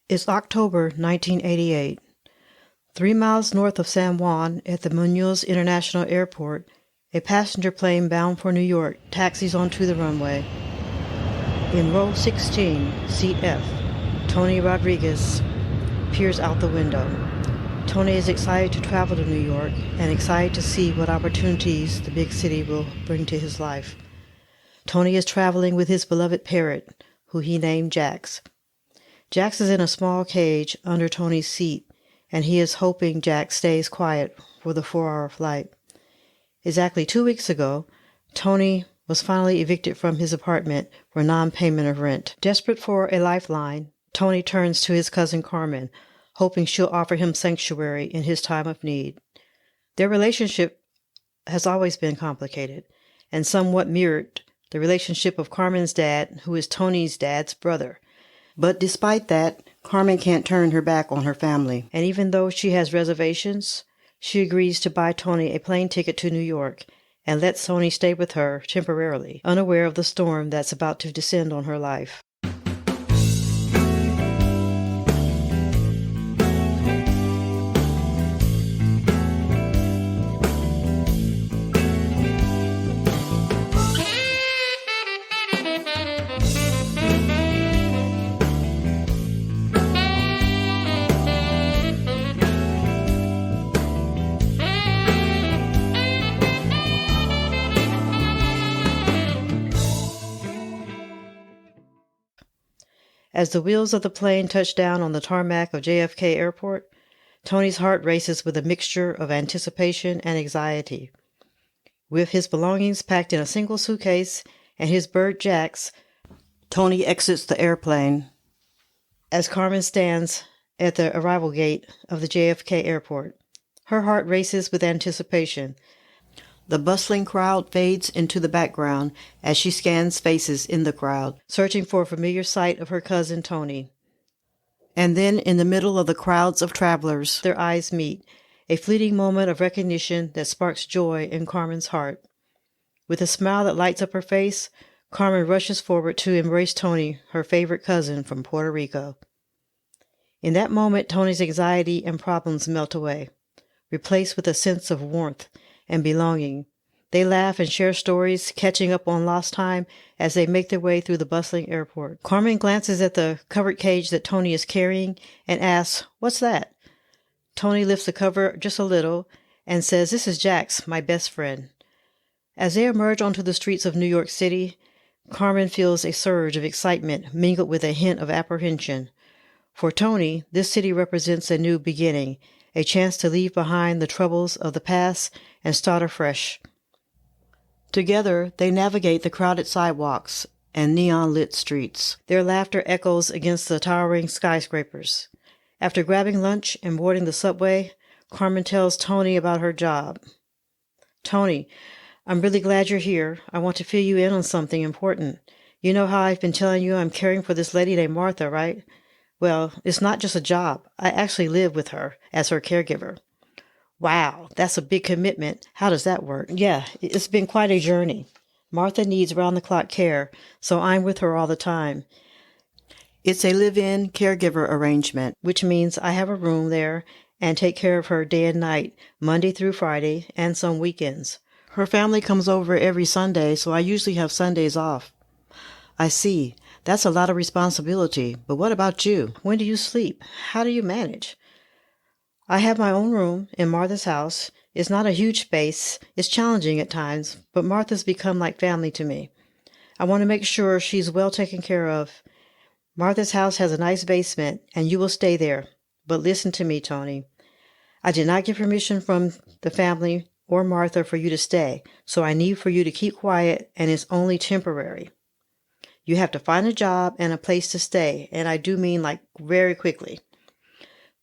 It's October 1988. 3 miles north of San Juan at the Munoz International Airport, a passenger plane bound for New York taxis onto the runway. In row 16, seat F, Tony Rodriguez peers out the window. Tony is excited to travel to New York and excited to see what opportunities the big city will bring to his life. Tony is traveling with his beloved parrot, who he named Jax. Jax is in a small cage under Tony's seat, and he is hoping Jax stays quiet for the 4-hour flight. Exactly 2 weeks ago, Tony was finally evicted from his apartment for non-payment of rent. Desperate for a lifeline, Tony turns to his cousin Carmen, hoping she'll offer him sanctuary in his time of need. Their relationship has always been complicated, and somewhat mirrored the relationship of Carmen's dad, who is Tony's dad's brother. But despite that, Carmen can't turn her back on her family, and even though she has reservations, she agrees to buy Tony a plane ticket to New York and lets Tony stay with her temporarily, unaware of the storm that's about to descend on her life. As the wheels of the plane touch down on the tarmac of JFK Airport, Tony's heart races with a mixture of anticipation and anxiety. With his belongings packed in a single suitcase and his bird Jax, Tony exits the airplane as Carmen stands at the arrival gate of the JFK Airport. Her heart races with anticipation. The bustling crowd fades into the background as she scans faces in the crowd, searching for a familiar sight of her cousin Tony. And then, in the middle of the crowds of travelers, their eyes meet, a fleeting moment of recognition that sparks joy in Carmen's heart. With a smile that lights up her face, Carmen rushes forward to embrace Tony, her favorite cousin from Puerto Rico. In that moment, Tony's anxiety and problems melt away, replaced with a sense of warmth and belonging. They laugh and share stories, catching up on lost time as they make their way through the bustling airport. Carmen glances at the covered cage that Tony is carrying and asks, "What's that?" Tony lifts the cover just a little and says, "This is Jax, my best friend." As they emerge onto the streets of New York City, Carmen feels a surge of excitement mingled with a hint of apprehension. For Tony, this city represents a new beginning, a chance to leave behind the troubles of the past and start afresh. Together, they navigate the crowded sidewalks and neon-lit streets. Their laughter echoes against the towering skyscrapers. After grabbing lunch and boarding the subway, Carmen tells Tony about her job. "Tony, I'm really glad you're here. I want to fill you in on something important. You know how I've been telling you I'm caring for this lady named Martha, right? Well, it's not just a job. I actually live with her as her caregiver." "Wow, that's a big commitment. How does that work?" "Yeah, it's been quite a journey. Martha needs round-the-clock care, so I'm with her all the time. It's a live-in caregiver arrangement, which means I have a room there and take care of her day and night, Monday through Friday, and some weekends. Her family comes over every Sunday, so I usually have Sundays off." "I see. That's a lot of responsibility. But what about you? When do you sleep? How do you manage?" "I have my own room in Martha's house. It's not a huge space. It's challenging at times, but Martha's become like family to me. I want to make sure she's well taken care of. Martha's house has a nice basement, and you will stay there. But listen to me, Tony. I did not get permission from the family or Martha for you to stay, so I need for you to keep quiet, and it's only temporary. You have to find a job and a place to stay, and I do mean like very quickly."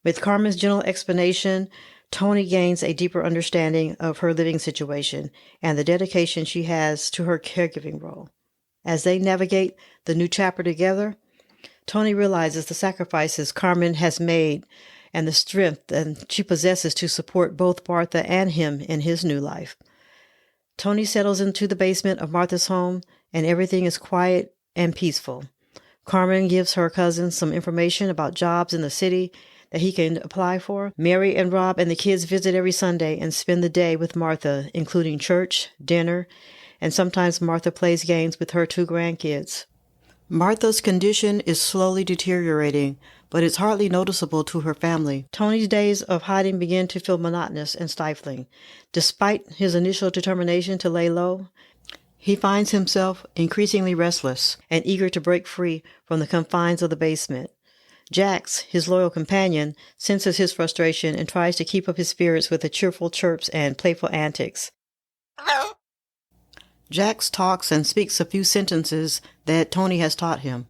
With Carmen's gentle explanation, Tony gains a deeper understanding of her living situation and the dedication she has to her caregiving role. As they navigate the new chapter together, Tony realizes the sacrifices Carmen has made and the strength that she possesses to support both Martha and him in his new life. Tony settles into the basement of Martha's home, and everything is quiet and peaceful. Carmen gives her cousin some information about jobs in the city that he can apply for. Mary and Rob and the kids visit every Sunday and spend the day with Martha, including church, dinner, and sometimes Martha plays games with her 2 grandkids. Martha's condition is slowly deteriorating, but it's hardly noticeable to her family. Tony's days of hiding begin to feel monotonous and stifling. Despite his initial determination to lay low, he finds himself increasingly restless and eager to break free from the confines of the basement. Jax, his loyal companion, senses his frustration and tries to keep up his spirits with the cheerful chirps and playful antics. Jax talks and speaks a few sentences that Tony has taught him.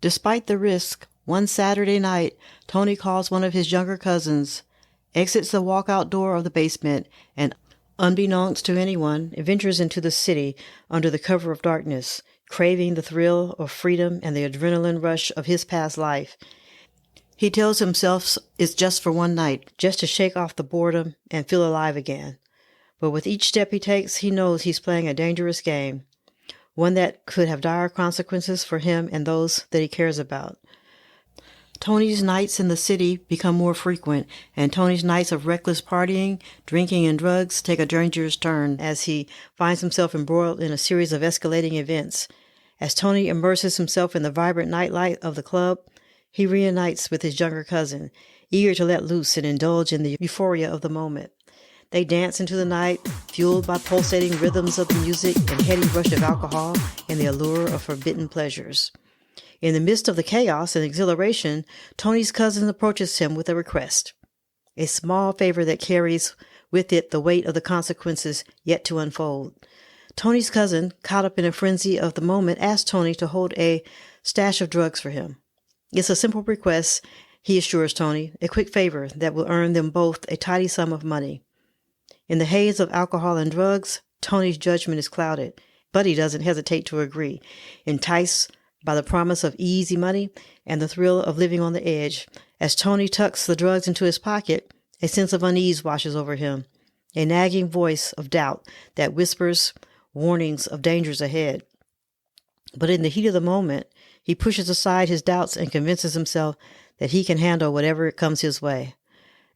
Despite the risk, one Saturday night, Tony calls one of his younger cousins, exits the walkout door of the basement, and, unbeknownst to anyone, ventures into the city under the cover of darkness, craving the thrill of freedom and the adrenaline rush of his past life. He tells himself it's just for one night, just to shake off the boredom and feel alive again. But with each step he takes, he knows he's playing a dangerous game, one that could have dire consequences for him and those that he cares about. Tony's nights in the city become more frequent, and Tony's nights of reckless partying, drinking, and drugs take a dangerous turn as he finds himself embroiled in a series of escalating events. As Tony immerses himself in the vibrant nightlife of the club, he reunites with his younger cousin, eager to let loose and indulge in the euphoria of the moment. They dance into the night, fueled by pulsating rhythms of the music and heady rush of alcohol and the allure of forbidden pleasures. In the midst of the chaos and exhilaration, Tony's cousin approaches him with a request, a small favor that carries with it the weight of the consequences yet to unfold. Tony's cousin, caught up in a frenzy of the moment, asks Tony to hold a stash of drugs for him. It's a simple request, he assures Tony, a quick favor that will earn them both a tidy sum of money. In the haze of alcohol and drugs, Tony's judgment is clouded, but he doesn't hesitate to agree. Enticed by the promise of easy money and the thrill of living on the edge, as Tony tucks the drugs into his pocket, a sense of unease washes over him, a nagging voice of doubt that whispers warnings of dangers ahead. But in the heat of the moment, he pushes aside his doubts and convinces himself that he can handle whatever comes his way.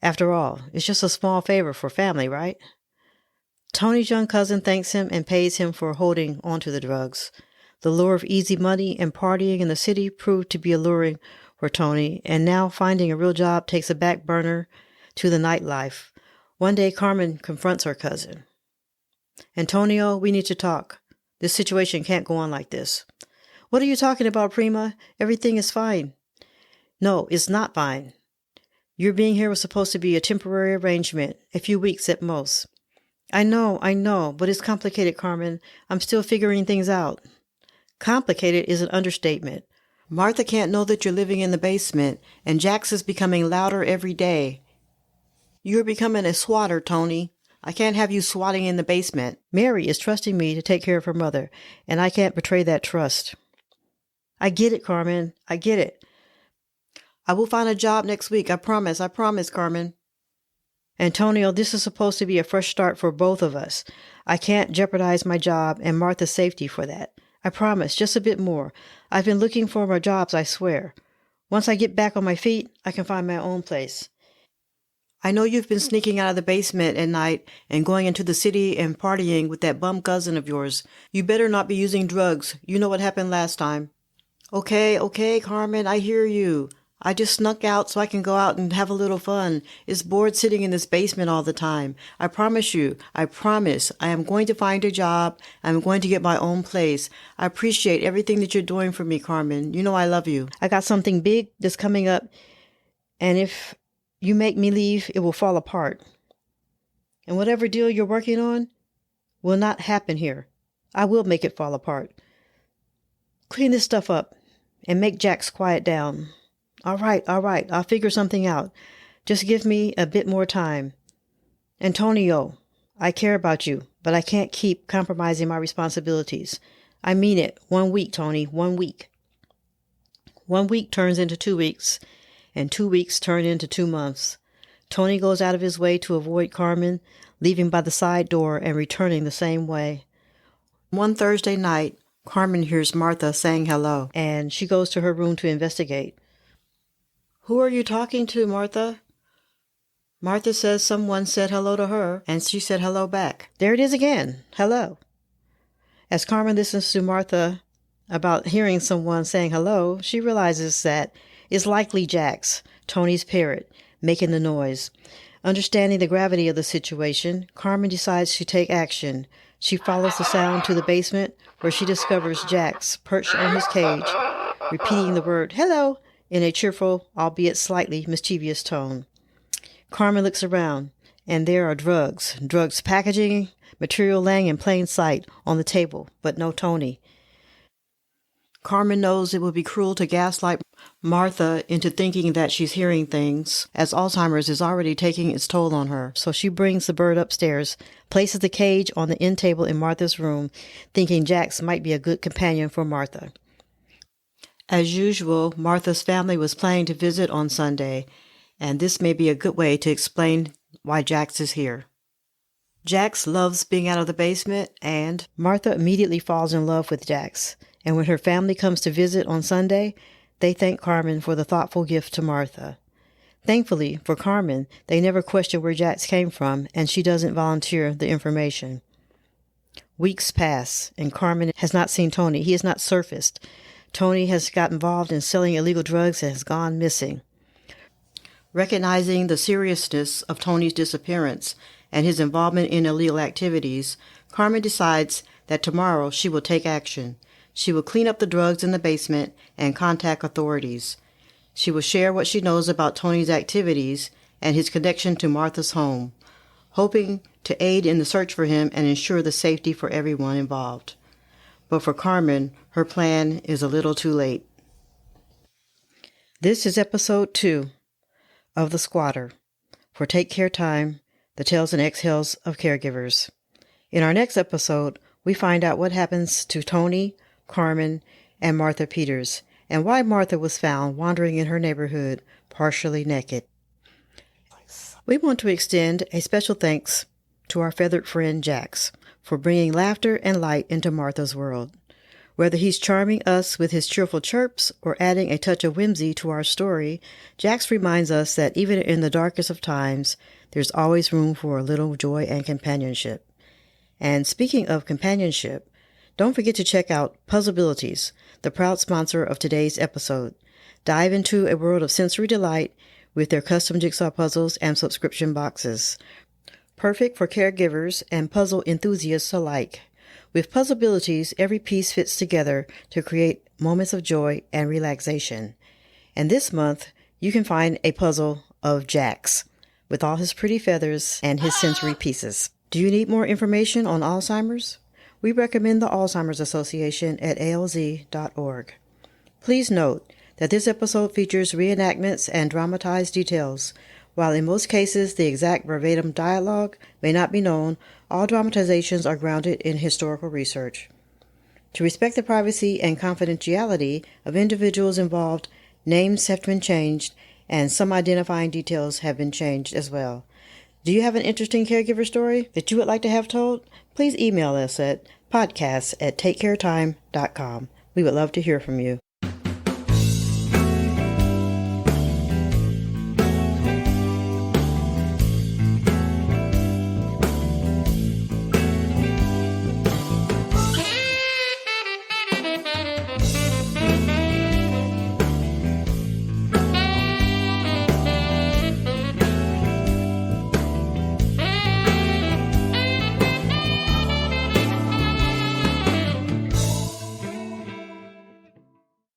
After all, it's just a small favor for family, right? Tony's young cousin thanks him and pays him for holding onto the drugs. The lure of easy money and partying in the city proved to be alluring for Tony, and now finding a real job takes a back burner to the nightlife. One day, Carmen confronts her cousin. "Antonio, we need to talk. This situation can't go on like this." "What are you talking about, Prima? Everything is fine." "No, it's not fine. Your being here was supposed to be a temporary arrangement, a few weeks at most." I know, but it's complicated, Carmen. I'm still figuring things out." Complicated is an understatement. Martha can't know that you're living in the basement, and Jax is becoming louder every day. You're becoming a swatter, Tony. I can't have you swatting in the basement. Mary is trusting me to take care of her mother, and I can't betray that trust. I get it, Carmen. I get it. I will find a job next week. I promise, Carmen. Antonio, this is supposed to be a fresh start for both of us. I can't jeopardize my job and Martha's safety for that. I promise, just a bit more. I've been looking for more jobs, I swear. Once I get back on my feet, I can find my own place. I know you've been sneaking out of the basement at night and going into the city and partying with that bum cousin of yours. You better not be using drugs. You know what happened last time. Okay, Carmen, I hear you. I just snuck out so I can go out and have a little fun. It's bored sitting in this basement all the time. I promise, I am going to find a job. I'm going to get my own place. I appreciate everything that you're doing for me, Carmen. You know I love you. I got something big that's coming up, and if you make me leave, it will fall apart. And whatever deal you're working on will not happen here. I will make it fall apart. Clean this stuff up and make Jax quiet down. All right. I'll figure something out. Just give me a bit more time. Antonio, I care about you, but I can't keep compromising my responsibilities. I mean it. 1 week, Tony. 1 week. 1 week turns into 2 weeks, and 2 weeks turn into 2 months. Tony goes out of his way to avoid Carmen, leaving by the side door and returning the same way. One Thursday night, Carmen hears Martha saying hello, and she goes to her room to investigate. "Who are you talking to, Martha?" Martha says someone said hello to her, and she said hello back. There it is again. Hello. As Carmen listens to Martha about hearing someone saying hello, she realizes that it's likely Jax, Tony's parrot, making the noise. Understanding the gravity of the situation, Carmen decides to take action. She follows the sound to the basement, where she discovers Jax perched on his cage, repeating the word hello in a cheerful, albeit slightly mischievous tone. Carmen looks around, and there are drugs packaging, material laying in plain sight on the table, but no Tony. Carmen knows it would be cruel to gaslight Martha into thinking that she's hearing things, as Alzheimer's is already taking its toll on her. So she brings the bird upstairs, places the cage on the end table in Martha's room, thinking Jax might be a good companion for Martha. As usual, Martha's family was planning to visit on Sunday, and this may be a good way to explain why Jax is here. Jax loves being out of the basement, and Martha immediately falls in love with Jax. And when her family comes to visit on Sunday, they thank Carmen for the thoughtful gift to Martha. Thankfully for Carmen, they never question where Jax came from, and she doesn't volunteer the information. Weeks pass, and Carmen has not seen Tony. He has not surfaced. Tony has got involved in selling illegal drugs and has gone missing. Recognizing the seriousness of Tony's disappearance and his involvement in illegal activities, Carmen decides that tomorrow she will take action. She will clean up the drugs in the basement and contact authorities. She will share what she knows about Tony's activities and his connection to Martha's home, hoping to aid in the search for him and ensure the safety for everyone involved. But for Carmen, her plan is a little too late. This is episode 2 of The Squatter, for Take Care Time, the Tales and Exhales of Caregivers. In our next episode, we find out what happens to Tony, Carmen, and Martha Peters, and why Martha was found wandering in her neighborhood, partially naked. We want to extend a special thanks to our feathered friend Jax for bringing laughter and light into Martha's world. Whether he's charming us with his cheerful chirps or adding a touch of whimsy to our story, Jax reminds us that even in the darkest of times, there's always room for a little joy and companionship. And speaking of companionship, don't forget to check out Puzzlebilities, the proud sponsor of today's episode. Dive into a world of sensory delight with their custom jigsaw puzzles and subscription boxes. Perfect for caregivers and puzzle enthusiasts alike. With Puzzlebilities, every piece fits together to create moments of joy and relaxation. And this month, you can find a puzzle of Jax, with all his pretty feathers and his sensory pieces. Do you need more information on Alzheimer's? We recommend the Alzheimer's Association at alz.org. Please note that this episode features reenactments and dramatized details. While in most cases the exact verbatim dialogue may not be known, all dramatizations are grounded in historical research. To respect the privacy and confidentiality of individuals involved, names have been changed, and some identifying details have been changed as well. Do you have an interesting caregiver story that you would like to have told? Please email us at podcast@takecaretime.com. We would love to hear from you.